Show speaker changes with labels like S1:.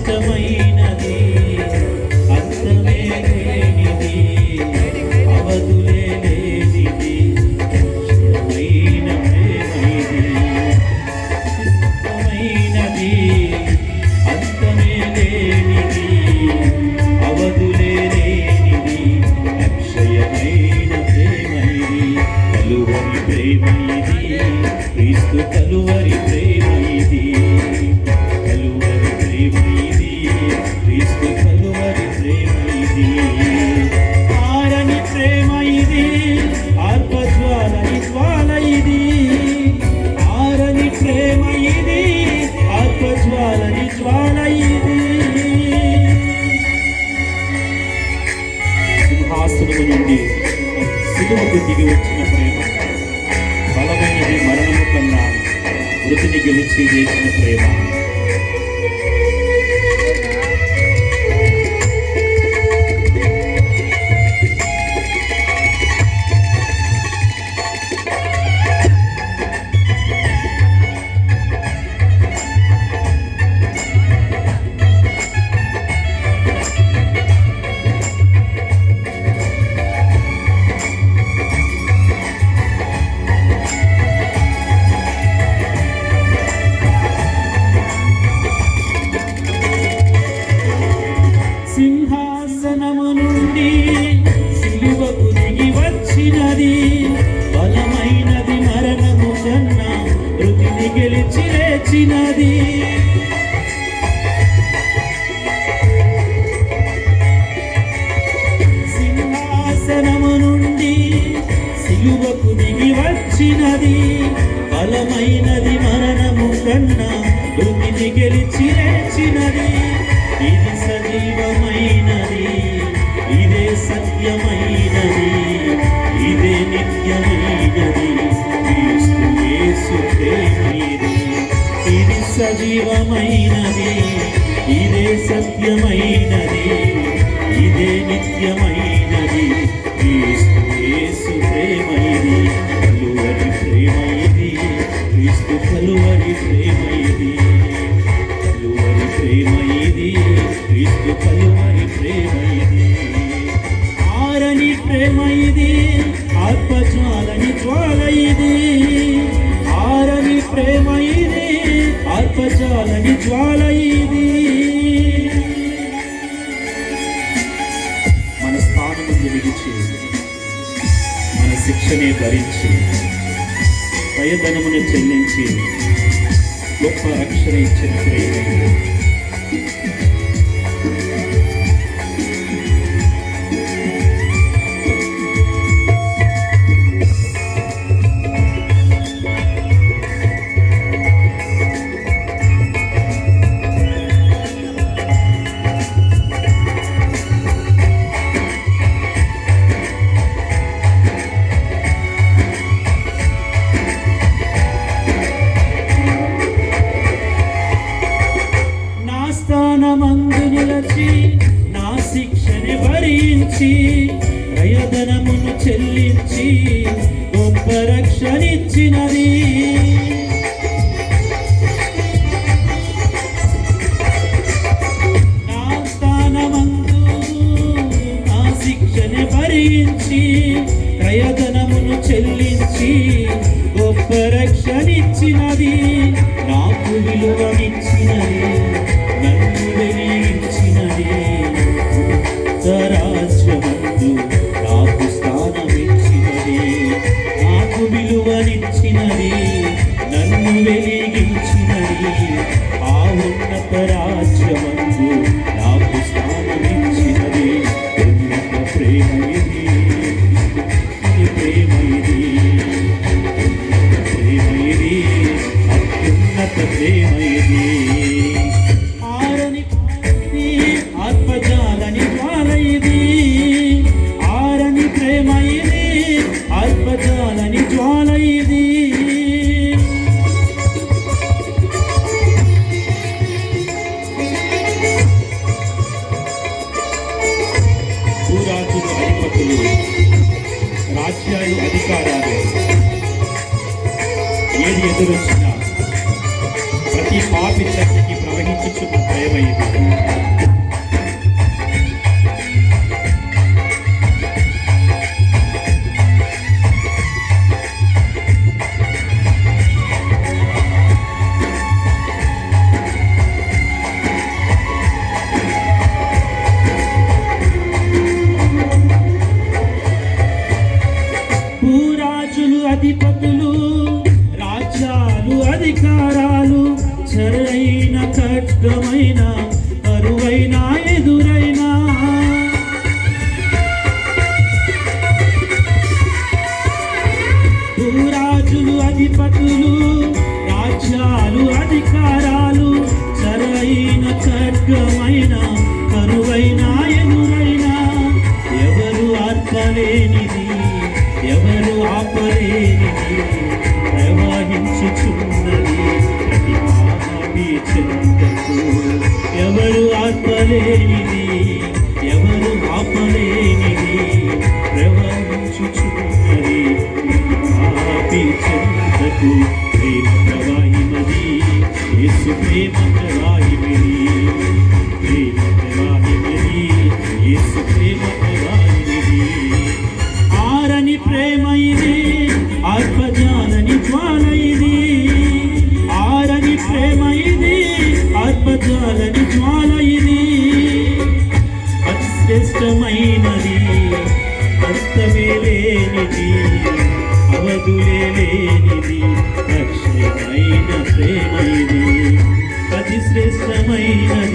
S1: విశిష్టమైనది, అంతమే లేనిది, అవధులే లేనిది, విశిష్టమైన ప్రేమ ఇది. విశిష్టమైనది, అంతమే లేనిది, అవధులే లేనిది, అక్షయమైన ప్రేమ ఇది. కలువరి ప్రేమ ఇది, క్రీస్తు కలువరి ప్రేమ ఇది. కలువరి ప్రేమ ఇది, క్రీస్తు కలువరి ప్రేమ ఇది. ఆరని ప్రేమ ఇది, ఆర్పజ్వాలని జ్వాల ఇది. ఆరని ప్రేమ ఇది, ఆర్పజ్వాలని జ్వాల ఇది. సింహాసనము నుండి సిలువకు దిగి వచ్చిన ప్రేమ బలమైనది, మరణము కన్నా మృతిని గెలిచి చేసిన ప్రేమ. సింహాసనము నుండి సిలువకు దిగి వచ్చినది, బలమైనది, మరణము కన్నా మృతిని గెలిచి లేచినది. సింహాసనము నుండి సిలువకు దిగి వచ్చినది, బలమైనది, మరణము కన్నా మృతిని గెలిచి లేచినది. ఇది సజీవమైనది, ఇదే సత్యమైనది, ఇదే నిత్యమైనది, క్రీస్తు యేసు ప్రేమ ఇది. ఇది సజీవమైనది, ఇదే సత్యమైనది, ఇదే నిత్యమైనది, క్రీస్తు యేసు ప్రేమ ఇది. కలువరి ప్రేమ ఇది, క్రీస్తు కలువరి ప్రేమ ఇది. కలువరి ప్రేమ ఇది, క్రీస్తు కలువరి ప్రేమ ఇది. ఆరని ప్రేమ ఇది, ఆర్పజ్వాలని జ్వాల ఇది. ఆరని ప్రేమ ఇది, ఆర్పజ్వాలని జ్వాల ఇది. మన స్థానముందు విడిచి, మన శిక్షనే భరించి, ప్రయధనమును చెల్లించి గొప్ప రక్షణ ఇచ్చిన ప్రేమ ఇది. స్థానమందు నిలచి, నా శిక్షని భరించి, ప్రయధనమును చెల్లించి గొప్ప రక్షణిచ్చినది. నా స్థానమందు నా శిక్షని భరించి, ప్రయధనమును చెల్లించి గొప్ప రక్షణిచ్చినది. నాకు విలువనిచ్చినది, నన్ను వెలిగించినది. రాజ్యమందు నాకు స్థానమిచ్చినది, నాకు విలువనిచ్చినది, నన్ను వెలిగించినది. ఆ ఉన్నత రాజ్యమందు నాకు స్థానమిచ్చినది. ఉన్నత ప్రేమ ఇది, ప్రేమ ఇది, ప్రేమ ఇది, అత్యున్నత ప్రేమ ఇది. ఆర్పజాలని జ్వాల ఇది. ఆరని ప్రేమ ఇది, ఆర్పజాలని జ్వాల ఇది. భూరాజులు, అధిపతులు, రాజ్యాలు, అధికారాలు ఏది ఎదురొచ్చినా ప్రతి పాపి చర్చకి ప్రవహించుచున్న ప్రేమ ఇది. భూరాజులు అధిపతులు రాజ్యాలు అధికారాలు సరైన ఖడ్గమైన కరువైన ఎదురైనా భూరాజులు అధిపతులు రాజ్యాలు అధికారాలు సరైన ఖడ్గమైన కరువైన ఎదురైనా ఎవరు ఆర్పలేనిది ఎవరు ఆపలేనిది ప్రవహించుచున్నది ప్రతి పాపి చెంతకు. ఎవరు ఆర్పలేనిది ఎవరు ఆపలేనిది ప్రవహించుచున్నది ప్రతి పాపి చెంతకు. ప్రేమ ప్రవాహిమది యేసు ప్రేమ ప్రవాహిమది. ప్రేమ ప్రవాహిమది యేసు ప్రేమ ప్రవాహిమది. ఆరని ప్రేమ ఇది ఆర్పజాలని జ్వాల ఇది. ఆరని ప్రేమ ఇది ఆర్పజాలని జ్వాల ఇది. అశ్రేష్టమైనది కష్టమే లేనిది అవధులే లేనిది అక్షయమైన ప్రేమ ఇది. అతి శ్రేష్టమైనది